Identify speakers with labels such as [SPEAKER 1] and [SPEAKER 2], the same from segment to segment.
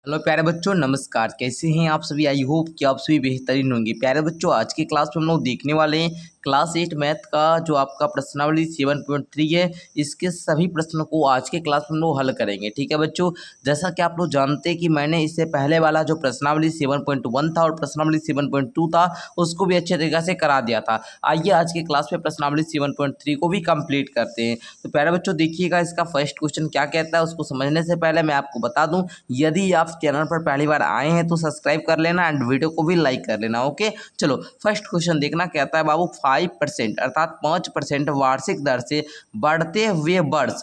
[SPEAKER 1] Hello प्यारे बच्चों, नमस्कार। कैसे हैं आप सभी? आई होप कि आप सभी बेहतरीन होंगे। प्यारे बच्चों, आज की क्लास में हम लोग देखने वाले हैं क्लास 8 मैथ का जो आपका प्रश्नावली 7.3 है। इसके सभी प्रश्नों को आज के क्लास में हम लोग हल करेंगे। ठीक है बच्चों, जैसा कि आप लोग जानते हैं कि मैंने इससे पहले वाला जो प्रश्नावली 7.1 था और प्रश्नावली 7.2 था उसको भी अच्छे तरीके से करा दिया था। आइए आज की क्लास में प्रश्नावली 7.3 को भी कंप्लीट करते हैं। तो प्यारे बच्चों, देखिएगा इसका फर्स्ट क्वेश्चन क्या कहता है। उसको समझने से पहले मैं आपको बता दूं, यदि आप चैनल पर पहली बार आए हैं तो सब्सक्राइब कर लेना एंड वीडियो को भी लाइक कर लेना। ओके, चलो फर्स्ट क्वेश्चन देखना। कहता है बाबू 5% अर्थात 5% वार्षिक दर से बढ़ते हुए वर्ष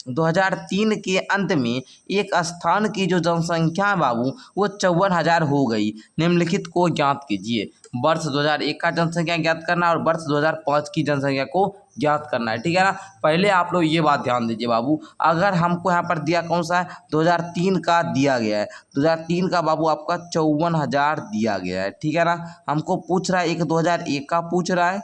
[SPEAKER 1] 2003 के अंत में एक स्थान की जो जनसंख्या है बाबू वो 54,000 हो गई। निम्नलिखित को ज्ञात कीजिए। वर्ष 2001 का जनसंख्या ज्ञात करना और वर्ष 2005 की जनसंख्या को ज्ञात करना है। ठीक है ना। पहले आप लोग ये बात ध्यान दीजिए बाबू, अगर हमको यहाँ पर दिया कौन सा है, 2003 का दिया गया है। 2003 का बाबू आपका 54,000 दिया गया है। ठीक है ना। हमको पूछ रहा है, एक 2001 का पूछ रहा है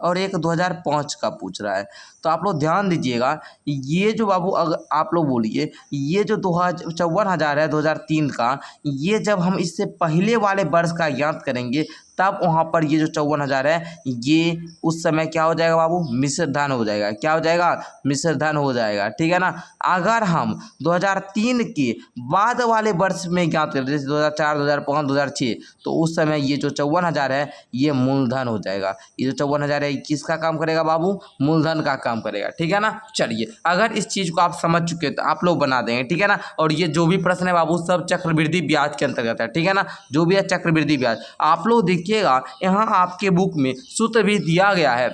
[SPEAKER 1] और एक 2005 का पूछ रहा है। तो आप लोग ध्यान दीजिएगा, ये जो बाबू अगर आप लोग बोलिए, ये जो 54,000 है 2003 का, ये जब हम इससे पहले वाले वर्ष का ज्ञात करेंगे तब वहाँ पर ये जो 54,000 है ये उस समय क्या हो जाएगा बाबू, मिश्र धन हो जाएगा। क्या हो जाएगा? मिश्र धन हो जाएगा। ठीक है ना। अगर हम 2003 के बाद वाले वर्ष में ज्ञात करें, जैसे 2004, 2005, 2006, तो उस समय ये जो 54,000 है ये मूलधन हो जाएगा। ये जो 54,000 है किसका काम करेगा बाबू? मूलधन का काम करेगा। ठीक है ना। चलिए, अगर इस चीज को आप समझ चुके हैं तो आप लोग बना देंगे। ठीक है ना। और ये जो भी प्रश्न है बाबू सब चक्रवृद्धि ब्याज के अंतर्गत है। ठीक है ना। जो भी है चक्रवृद्धि ब्याज। आप लोग देखिएगा यहाँ आपके बुक में सूत्र भी दिया गया है।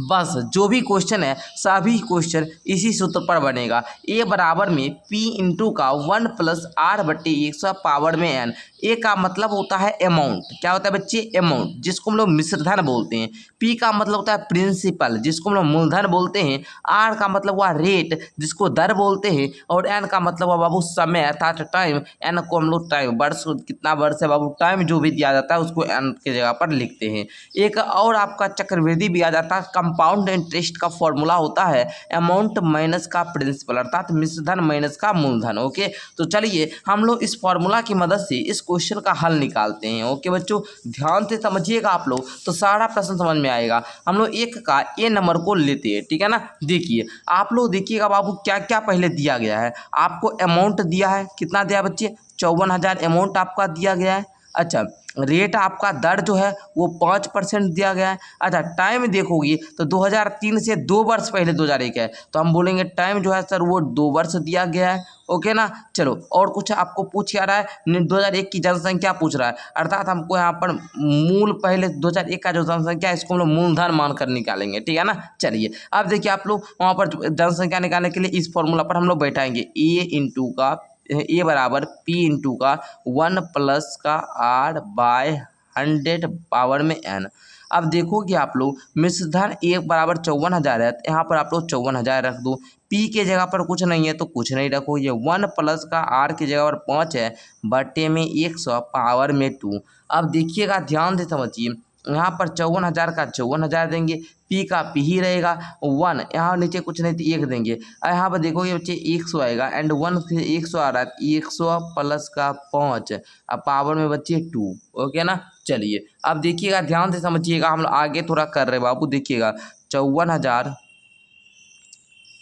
[SPEAKER 1] बस जो भी क्वेश्चन है सभी क्वेश्चन इसी सूत्र पर बनेगा। ए बराबर में पी इंटू का 1 प्लस आर बट्टे 100 पावर में एन। ए का मतलब होता है अमाउंट। क्या होता है बच्चे? अमाउंट, जिसको हम लोग मिश्रधन बोलते हैं। पी का मतलब होता है प्रिंसिपल, जिसको हम लोग मूलधन बोलते हैं। आर का मतलब हुआ रेट, जिसको दर बोलते हैं। और एन का मतलब हुआ बाबू समय अर्थात टाइम। एन को हम लोग टाइम, वर्ष कितना वर्ष है बाबू, टाइम जो भी दिया जाता है उसको एन की जगह पर लिखते हैं। एक और आपका चक्रवृद्धि ब्याज अर्थात कंपाउंड इंटरेस्ट का फॉर्मूला होता है अमाउंट माइनस का प्रिंसिपल अर्थात मिश्रधन माइनस का मूलधन। ओके, तो चलिए हम लोग इस फॉर्मूला की मदद से इस क्वेश्चन का हल निकालते हैं। ओके बच्चों, ध्यान से समझिएगा आप लोग तो सारा प्रश्न समझ में आएगा। हम लोग एक का ए नंबर को लेते हैं। ठीक है ना। देखिए आप लोग देखिएगा बाबू क्या क्या पहले दिया गया है। आपको अमाउंट दिया है, कितना दिया बच्चे? 54,000 अमाउंट आपका दिया गया है। अच्छा, रेट आपका दर जो है वो 5% दिया गया है। अच्छा, टाइम देखोगे तो 2003 से 2 वर्ष पहले 2001 है, तो हम बोलेंगे टाइम जो है सर वो 2 वर्ष दिया गया है। ओके ना। चलो और कुछ आपको पूछ क्या रहा है, 2001 की जनसंख्या पूछ रहा है, अर्थात हमको यहाँ पर मूल पहले 2001 का जो जनसंख्या है इसको हम लोग मूलधन मानकर निकालेंगे। ठीक है ना। चलिए अब देखिए आप लोग वहाँ पर जनसंख्या निकालने के लिए इस फॉर्मूला पर हम लोग बैठाएंगे। ए इंटू का ए बराबर पी इंटू का 1 प्लस का आर बाय 100 पावर में एन। अब देखोगे आप लोग मिश्रधन एक बराबर 54,000 है, यहाँ पर आप लोग 54,000 रख दो। पी के जगह पर कुछ नहीं है तो कुछ नहीं रखो। ये 1 प्लस का आर की जगह पर 5 है बट्टे में 100 पावर में 2। अब देखिएगा ध्यान से समझिए, यहाँ पर 54,000 का 54,000 देंगे, पी का पी ही रहेगा। 1 यहाँ नीचे कुछ नहीं तो 1 देंगे। और यहाँ पर देखोगे बच्चे 100 आएगा एंड 1 से 100 आ रहा है, 100 प्लस का 5 अब पावर में बच्चे 2। ओके ना। चलिए अब देखिएगा ध्यान से समझिएगा, हम लोग आगे थोड़ा कर रहे बाबू। देखिएगा 54,000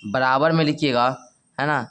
[SPEAKER 1] बराबर में लिखिएगा, है ना,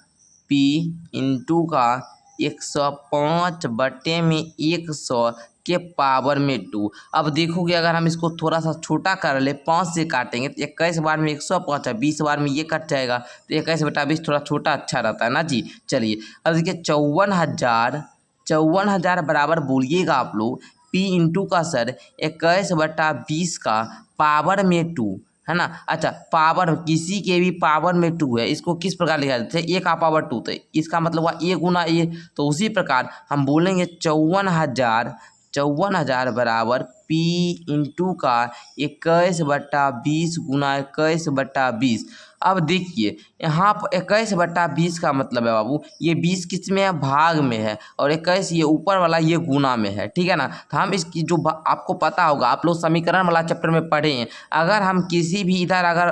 [SPEAKER 1] पी इंटू का 105 बटे में 100 के पावर में 2। अब देखोगे अगर हम इसको थोड़ा सा छोटा कर ले, 5 से काटेंगे तो 21 बार में 105 है, 20 बार में ये कट जाएगा तो 21 बटा 20 थोड़ा छोटा अच्छा रहता है ना जी। चलिए अब देखिए 54,000 बराबर बोलिएगा आप लोग पी इंटू का सर 21 बटा 20 का पावर में 2, है ना। अच्छा, पावर किसी के भी पावर में 2 है, इसको किस प्रकार लिखा जाता है? ए का पावर 2, तो इसका मतलब हुआ ए गुना ए। तो उसी प्रकार हम बोलेंगे 54,000 बराबर पी इंटू का 21 बटा 20 गुना 21 बटा 20। अब देखिए यहाँ पर 21 बटा 20 का मतलब है बाबू ये 20 किस में है? भाग में है, और 21 ये ऊपर वाला ये गुना में है। ठीक है ना। तो हम इसकी जो आपको पता होगा, आप लोग समीकरण वाला चैप्टर में पढ़े हैं, अगर हम किसी भी इधर अगर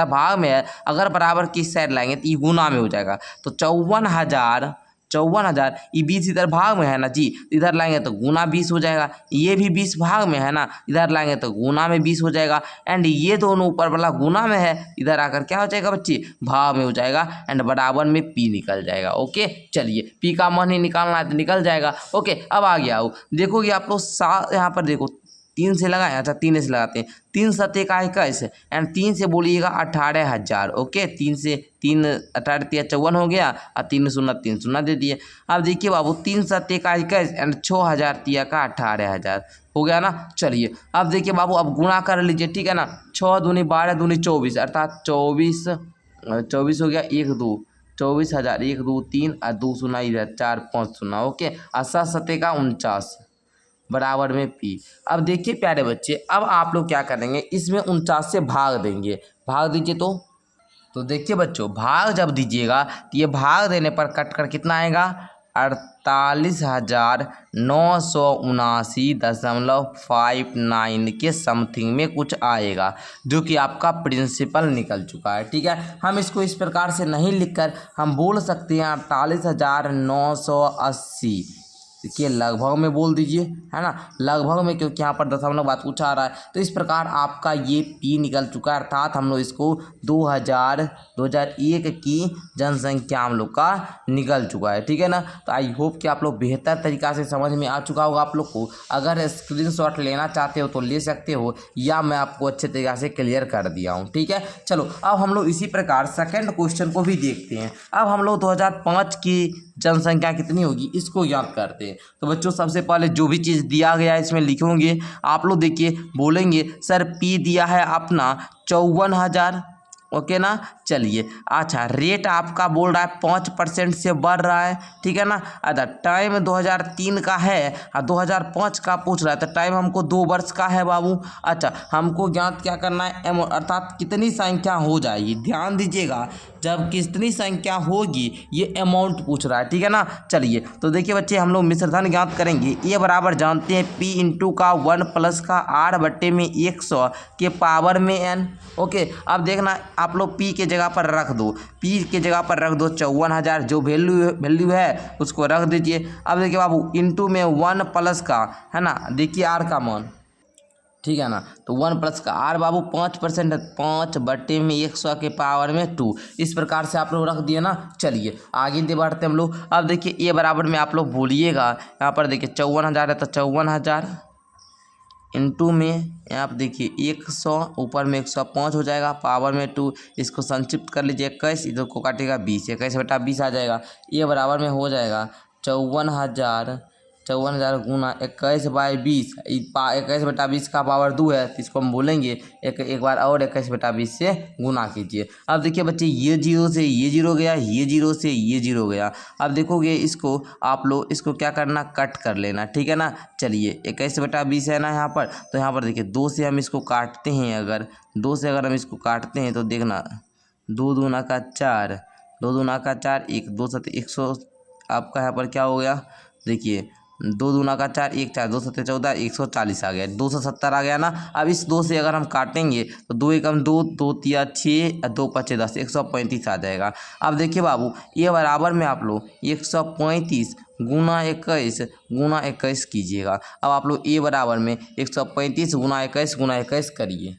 [SPEAKER 1] भाग में है, अगर बराबर की साइड लाएंगे तो ये गुना में हो जाएगा। तो 54,000 54,000, ये 20 इधर भाग में है ना जी, इधर लाएंगे तो गुना 20 हो जाएगा। ये भी 20 भाग में है ना, इधर लाएंगे तो गुना में 20 हो जाएगा। एंड ये दोनों ऊपर वाला गुना में है, इधर आकर क्या हो जाएगा बच्चे, भाग में हो जाएगा। एंड बराबर में पी निकल जाएगा। ओके, चलिए पी का मान ही निकालना है तो निकल जाएगा। ओके, अब आ गया हो, देखोगे आप लोग यहाँ पर देखो 3 से लगाए, अच्छा 3 से लगाते हैं, 3 7 का 21 एंड 3 से बोलिएगा 18,000। ओके, 3 से 3 18 54 हो गया और 3 शून्य 3 शून्य दे दिए। अब देखिए बाबू 3 7 का 21 एंड 6,000 का 18,000 हो गया ना। चलिए अब देखिए बाबू, अब गुणा कर लीजिए, ठीक है ना। 6 दूनी 12 दूनी 24 अर्थात 24 हो गया, 1 2 24,000, 1 2 3 और 2 शून्य इधर 4 5 शून्य। ओके, 7 7 का 49 बराबर में पी। अब देखिए प्यारे बच्चे, अब आप लोग क्या करेंगे, इसमें 49 से भाग देंगे। भाग दीजिए तो देखिए बच्चों, भाग जब दीजिएगा तो ये भाग देने पर कट कर कितना आएगा, 48,979.59 के समथिंग में कुछ आएगा, जो कि आपका प्रिंसिपल निकल चुका है। ठीक है, हम इसको इस प्रकार से नहीं लिखकर हम बोल सकते हैं 48,980 के लगभग में बोल दीजिए, है ना, लगभग में, क्योंकि यहाँ पर दशमलव बात कुछ आ रहा है। तो इस प्रकार आपका ये पी निकल चुका है, अर्थात हम लोग इसको 2001 की जनसंख्या हम लोग का निकल चुका है। ठीक है ना, तो आई होप कि आप लोग बेहतर तरीक़ा से समझ में आ चुका होगा आप लोग को। अगर स्क्रीनशॉट लेना चाहते हो तो ले सकते हो, या मैं आपको अच्छे तरीक़े से क्लियर कर दिया हूँ। ठीक है, चलो अब हम लोग इसी प्रकार सेकेंड क्वेश्चन को भी देखते हैं। अब हम लोग 2005 की जनसंख्या कितनी होगी इसको याद करते हैं। तो बच्चों सबसे पहले जो भी चीज़ दिया गया है इसमें लिखोगे आप लोग। देखिए बोलेंगे सर पी दिया है अपना 54,000, ओके ना। चलिए अच्छा, रेट आपका बोल रहा है 5% से बढ़ रहा है, ठीक है ना। अच्छा, टाइम 2003 का है और 2005 का पूछ रहा है, तो टाइम हमको 2 वर्ष का है बाबू। अच्छा, हमको ज्ञात क्या करना है, अर्थात कितनी संख्या हो जाएगी। ध्यान दीजिएगा, जब कितनी संख्या होगी ये अमाउंट पूछ रहा है, ठीक है ना। चलिए तो देखिए बच्चे, हम लोग मिश्रधन ज्ञात करेंगे। ये बराबर जानते हैं P इंटू का 1 प्लस का R बट्टे में 100 के पावर में n। ओके, अब देखना आप लोग P के जगह पर रख दो, P के जगह पर रख दो 54,000, जो वैल्यू है उसको रख दीजिए। अब देखिए बाबू, इंटू में 1 प्लस का, है ना, देखिए R का मान, ठीक है ना, तो 1 प्लस का R बाबू 5% है, 5 बट्टे में 100 के पावर में 2। इस प्रकार से आप लोग रख दिए ना। चलिए आगे बढ़ते हम लोग। अब देखिए ये बराबर में आप लोग भूलिएगा, यहाँ पर देखिए 54,000 है तो 54,000 इंटू में यहाँ पर देखिए 100, ऊपर में 105 हो जाएगा, पावर में 2। इसको संक्षिप्त कर लीजिए 21, इधर को काटेगा 20, 21 बटा 20 आ जाएगा। ये बराबर में हो जाएगा 54,000 गुना 21/20, 21 बटा 20 का पावर 2 है, तो इसको हम बोलेंगे एक बार और 21 बटा 20 से गुना कीजिए। अब देखिए बच्चे, ये 0 से ये 0 गया, ये 0 से ये 0 गया। अब देखोगे इसको आप लोग इसको क्या करना, कट कर लेना, ठीक है ना। चलिए 21 बटा 20 है ना यहाँ पर, तो यहाँ पर देखिए 2 से हम इसको काटते हैं। अगर 2 से अगर हम इसको काटते हैं तो देखना 2 दूना का 4, 2 दूना का 4, 1 2 7 100, आपका यहाँ पर क्या हो गया, देखिए 2 दूना का 4, 1 4 2 7 14, 140 आ गया, 270 आ गया ना। अब इस 2 से अगर हम काटेंगे तो 2 एकम 2, 2 तिया 6, 2 पचे 10, 135 आ जाएगा। अब देखिए बाबू, ये बराबर में आप लोग 135 गुना 21 कीजिएगा। अब आप लोग ये बराबर में 135 गुना 21 करिए।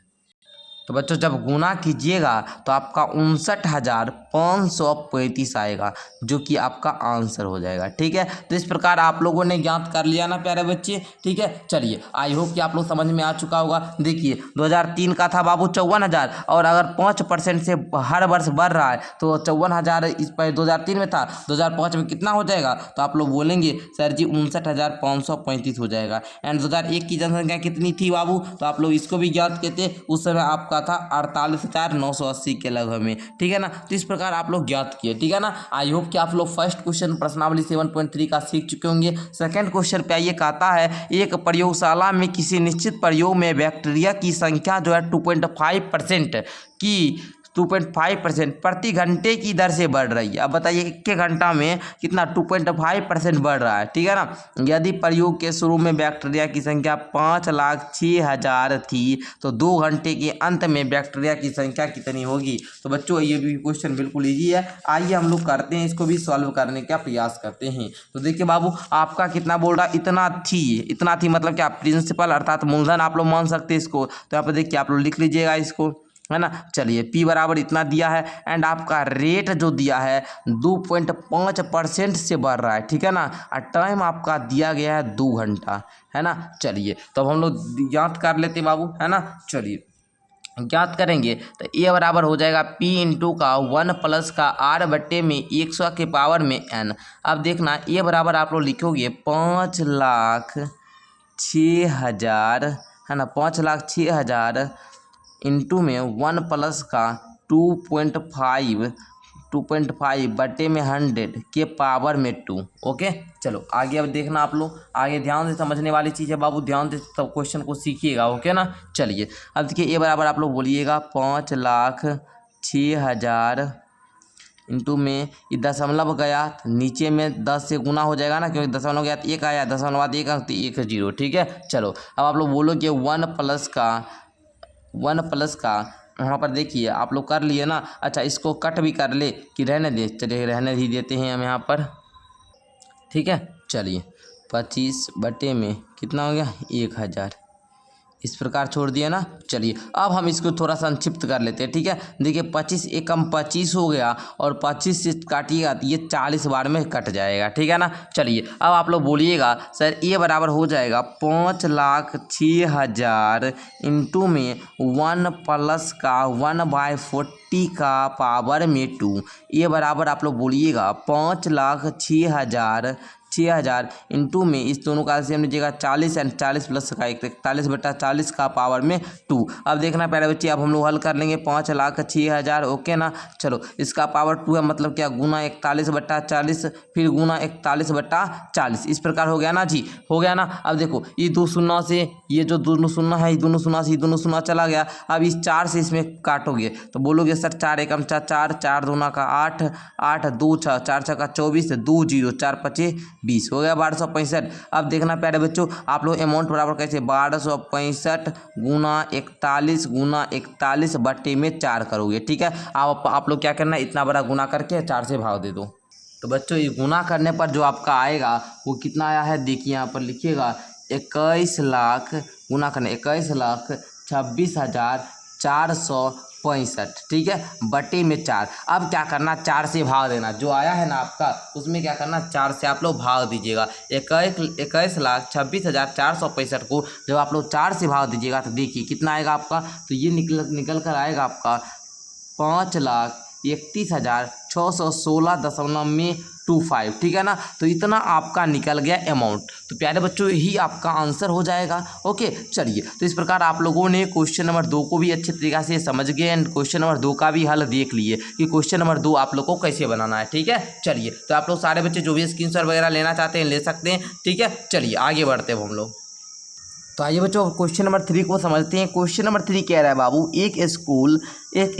[SPEAKER 1] तो बच्चों जब गुना कीजिएगा तो आपका 59,535 आएगा, जो कि आपका आंसर हो जाएगा। ठीक है, तो इस प्रकार आप लोगों ने ज्ञात कर लिया ना प्यारे बच्चे। ठीक है, चलिए आई होप कि आप लोग समझ में आ चुका होगा। देखिए 2003 का था बाबू 54,000, और अगर 5% से हर वर्ष बढ़ रहा है तो 54,000 इस पर 2003 में था, 2005 में कितना हो जाएगा, तो आप लोग बोलेंगे सर जी 59,535 हो जाएगा। एंड 2001 की जनसंख्या कितनी थी बाबू, तो आप लोग इसको भी ज्ञात कहते, उस समय आपका था 48,980 के लगभग में। ठीक है ना, तो इस प्रकार आप लोग ज्ञात किए। ठीक है ना, आई होप कि आप लोग फर्स्ट क्वेश्चन प्रश्नावली 7.3 का सीख चुके होंगे। सेकंड क्वेश्चन पे आइए, कहता है एक प्रयोगशाला में किसी निश्चित प्रयोग में बैक्टीरिया की संख्या जो है 2.5% की 2.5% प्रति घंटे की दर से बढ़ रही है। अब बताइए एक घंटा में कितना 2.5% बढ़ रहा है, ठीक है ना। यदि प्रयोग के शुरू में बैक्टीरिया की संख्या 5,06,000 थी तो 2 घंटे के अंत में बैक्टीरिया की संख्या कितनी होगी। तो बच्चों ये भी क्वेश्चन बिल्कुल ईजी है, आइए हम लोग करते हैं, इसको भी सॉल्व करने का प्रयास करते हैं। तो देखिए बाबू आपका कितना बोल रहा, इतना थी मतलब क्या प्रिंसिपल अर्थात मूलधन आप लोग मान सकते हैं इसको। तो यहाँ पर देखिए आप लोग लिख लीजिएगा इसको, है ना। चलिए P बराबर इतना दिया है एंड आपका रेट जो दिया है 2.5% से बढ़ रहा है, ठीक है ना। और टाइम आपका दिया गया है 2 घंटा, है ना। चलिए तो अब हम लोग याद कर लेते बाबू, है ना। चलिए ज्ञात करेंगे तो ए बराबर हो जाएगा P इंटू का 1 प्लस का R बट्टे में 100 के पावर में N। अब देखना ए बराबर आप लोग लिखोगे 5,06,000, है ना, 5,06,000 इंटू में 1 प्लस का 2.5 बटे में 100 के पावर में 2। ओके चलो आगे अब देखना आप लोग, आगे ध्यान से समझने वाली चीज़ है बाबू, ध्यान से सब क्वेश्चन को सीखिएगा, ओके ना। चलिए अब देखिए ए बराबर आप लोग बोलिएगा 5,06,000 इंटू में ये दशमलव गया तो नीचे में 10 से गुना हो जाएगा ना, क्योंकि दशमलव गया तो 1 आया, दशमलव बाद 1 तो 1 0, ठीक है। चलो अब आप लोग बोलोगे 1 प्लस का यहाँ पर देखिए आप लोग कर लिए ना। अच्छा इसको कट भी कर ले कि रहने दे, चलिए रहने ही देते हैं हम यहाँ पर, ठीक है। चलिए 25 बटे में कितना हो गया 1,000, इस प्रकार छोड़ दिया ना। चलिए अब हम इसको थोड़ा संक्षिप्त कर लेते हैं, ठीक है। देखिए 25 एकम 25 हो गया और 25 से काटिएगा तो ये 40 बार में कट जाएगा, ठीक है ना। चलिए अब आप लोग बोलिएगा सर ये बराबर हो जाएगा 5,06,000 इंटू में 1 प्लस का 1/40 का पावर में 2। ये बराबर आप लोग बोलिएगा 5,06,000 इंटू में इस दोनों का एलसीएम लीजिएगा 40 एंड 40 प्लस का 41/40 का पावर में 2। अब देखना प्यारे बच्चे अब हम लोग हल कर लेंगे 5,06,000, ओके ना। चलो इसका पावर 2 है मतलब क्या गुना 41/40 फिर गुना 41/40, इस प्रकार हो गया ना जी, हो गया ना। अब देखो ये 2 शून्य से ये जो दोनों शून्य है, ये दोनों शून्य से ये दोनों शून्य चला गया। अब इस 4 से इसमें काटोगे तो बोलोगे सर 4 एकम 4, 4 दूना का 8, 8 2 6, 4 6 का 24, 2 0, 4 5 20 हो गया 1265। अब देखना प्यारे बच्चों आप लोग अमाउंट बराबर कैसे 1265 गुना 41 बट्टे में 4 करोगे, ठीक है। आप लोग क्या करना है इतना बड़ा गुना करके 4 से भाग दे दो। तो बच्चों ये गुना करने पर जो आपका आएगा वो कितना आया है देखिए यहाँ पर लिखिएगा 21 लाख गुना करने 21,26,465, ठीक है, बटे में 4। अब क्या करना 4 से भाग देना, जो आया है ना आपका उसमें क्या करना 4 से आप लोग भाग दीजिएगा। 21,26,465 को जब आप लोग 4 से भाग दीजिएगा तो देखिए कितना आएगा आपका, तो ये निकल कर आएगा आपका 5,31,616.25, ठीक है ना। तो इतना आपका निकल गया अमाउंट। तो प्यारे बच्चों यही आपका आंसर हो जाएगा, ओके। चलिए तो इस प्रकार आप लोगों ने क्वेश्चन नंबर 2 को भी अच्छे तरीक़े से समझ गए एंड क्वेश्चन नंबर 2 का भी हल देख लिए कि क्वेश्चन नंबर 2 आप लोग को कैसे बनाना है, ठीक है। चलिए तो आप लोग सारे बच्चे जो भी स्क्रीनशॉट वगैरह लेना चाहते हैं ले सकते हैं, ठीक है। चलिए आगे बढ़ते हैं हम लोग। तो आइए बच्चों क्वेश्चन नंबर 3 को समझते हैं। क्वेश्चन नंबर 3 कह रहा है बाबू एक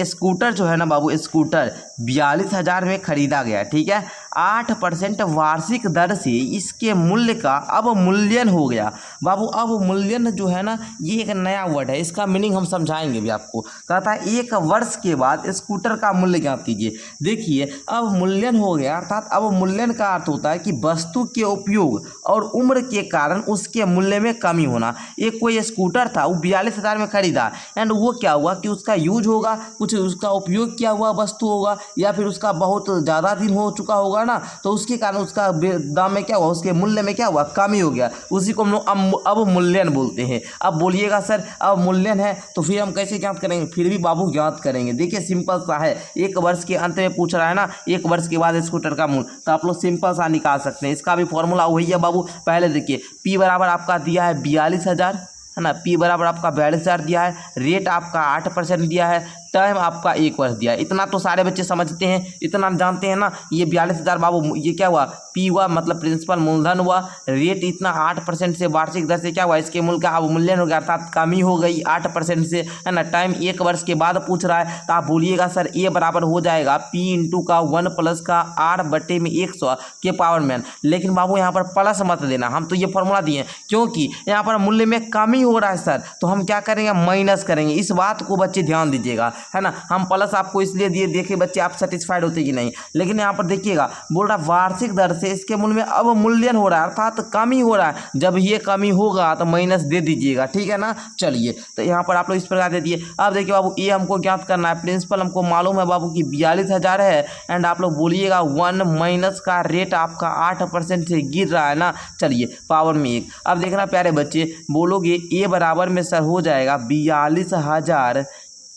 [SPEAKER 1] स्कूटर जो है ना बाबू स्कूटर 42,000 में खरीदा गया, ठीक है। 8% वार्षिक दर से इसके मूल्य का अवमूल्यन हो गया। बाबू अवमूल्यन जो है ना ये एक नया वर्ड है, इसका मीनिंग हम समझाएंगे भी आपको। कहता है 1 वर्ष के बाद स्कूटर का मूल्य ज्ञात कीजिए। देखिए अवमूल्यन हो गया अर्थात अवमूल्यन का अर्थ होता है कि वस्तु के उपयोग और उम्र के कारण उसके मूल्य में कमी होना। एक कोई स्कूटर था वो 42,000 में खरीदा एंड वो क्या हुआ कि उसका यूज होगा, कुछ उसका उपयोग किया हुआ वस्तु होगा या फिर उसका बहुत ज़्यादा दिन हो चुका होगा ना, तो उसके कारण उसका दाम में क्या हुआ, उसके मूल्य में क्या हुआ कमी हो गया। उसी को हम लोग अवमूल्यन बोलते हैं। अब बोलिएगा सर अवमूल्यन है तो फिर हम कैसे ज्ञात करेंगे, फिर भी बाबू ज्ञात करेंगे। देखिए सिंपल सा है, 1 वर्ष के अंत में पूछ रहा है ना 1 वर्ष के बाद स्कूटर का मूल्य, तो आप लोग सिंपल सा निकाल सकते हैं। इसका भी फॉर्मूला वही है बाबू। पहले देखिए P बराबर आपका दिया है 42,000, है ना। P बराबर आपका 42,000 दिया है, रेट आपका 8% दिया है, टाइम आपका 1 वर्ष दिया है। इतना तो सारे बच्चे समझते हैं, इतना जानते हैं ना। ये 42,000 बाबू ये क्या हुआ, पी हुआ मतलब प्रिंसिपल मूलधन हुआ, रेट इतना 8% से वार्षिक दर से क्या हुआ, इसके मूल्य का अवमूल्यन हो गया अर्थात कमी हो गई 8% से, है ना। टाइम 1 वर्ष के बाद पूछ रहा है तो आप बोलिएगा सर ए बराबर हो जाएगा पी इंटू का 1 प्लस का आर बटे में 100 के पावर में। लेकिन बाबू यहाँ पर प्लस मत देना, हम तो ये फॉर्मूला दिए क्योंकि यहाँ पर मूल्य में कमी हो रहा है सर, तो हम क्या करेंगे माइनस करेंगे। इस बात को बच्चे ध्यान दीजिएगा, है ना। हम प्लस आपको इसलिए दिए, देखिए बच्चे आप सेटिस्फाइड होते कि नहीं। लेकिन यहाँ पर देखिएगा बोल रहा वार्षिक दर से इसके मूल्य में अवमूल्यन हो रहा है अर्थात कमी हो रहा है। जब ये कमी होगा तो माइनस दे दीजिएगा, ठीक है ना। चलिए तो यहाँ पर आप लोग इस प्रकार दे दिए। अब देखिए बाबू ये हमको ज्ञात करना है, प्रिंसिपल हमको मालूम है बाबू कि 42,000 है एंड आप लोग बोलिएगा 1 माइनस का रेट आपका 8% से गिर रहा है ना। चलिए पावर में 1। अब देखना प्यारे बच्चे बोलोगे ए बराबर में सर हो जाएगा 42,000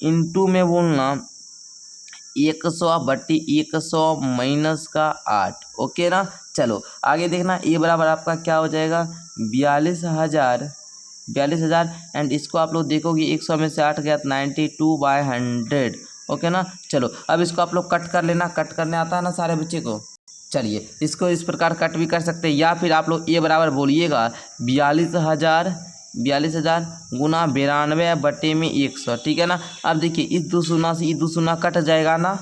[SPEAKER 1] इंटू में बोलना 100 बट्टी 100 माइनस का 8, ओके ना। चलो आगे देखना ए बराबर आपका क्या हो जाएगा 42,000 एंड इसको आप लोग देखोगे 100 में से 8 गया 92/100, ओके ना। चलो अब इसको आप लोग कट कर लेना, कट करने आता है ना सारे बच्चे को। चलिए इसको इस प्रकार कट भी कर सकते हैं या फिर आप लोग ए बराबर बोलिएगा 42,000 गुना 92 बटे में 100, ठीक है ना। अब देखिए इस 2 शून्य से ये 2 शून्य कट जाएगा ना।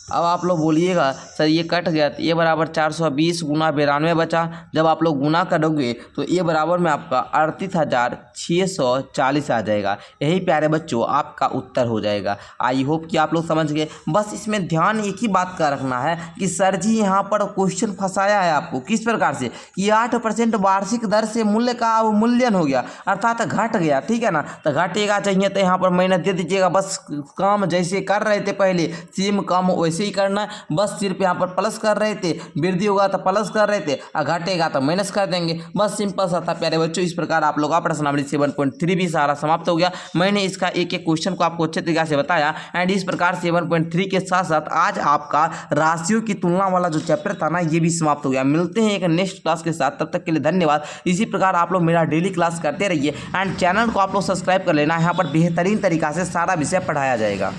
[SPEAKER 1] अब आप लोग बोलिएगा सर ये कट गया तो ये बराबर 420 गुना 92 बचा। जब आप लोग गुना करोगे तो ये बराबर में आपका 38,640 आ जाएगा। यही प्यारे बच्चों आपका उत्तर हो जाएगा। आई होप कि आप लोग समझ गए। बस इसमें ध्यान एक ही बात का रखना है कि सर जी यहाँ पर क्वेश्चन फंसाया है आपको किस प्रकार से कि 8% वार्षिक दर से मूल्य का अवमूल्यन हो गया अर्थात घट गया, ठीक है ना। तो घटेगा चाहिए तो यहाँ पर माइनस दे दीजिएगा। बस काम जैसे कर रहे थे पहले सेम काम वैसे ही करना है, बस सिर्फ यहाँ पर प्लस कर रहे थे, वृद्धि होगा तो प्लस कर रहे थे और घटेगा तो माइनस कर देंगे। बस सिंपल सा था प्यारे बच्चों। इस प्रकार आप लोग का प्रश्नावली 7.3 भी सारा समाप्त हो गया। मैंने इसका एक एक क्वेश्चन को आपको अच्छे तरीके से बताया एंड इस प्रकार 7.3 के साथ साथ आज आपका राशियों की तुलना वाला जो चैप्टर था ना ये भी समाप्त हो गया। मिलते हैं एक नेक्स्ट क्लास के साथ, तब तक के लिए धन्यवाद। इसी प्रकार आप लोग मेरा डेली क्लास करते रहिए एंड चैनल को आप लोग सब्सक्राइब कर लेना। यहाँ पर बेहतरीन तरीका से सारा विषय पढ़ाया जाएगा।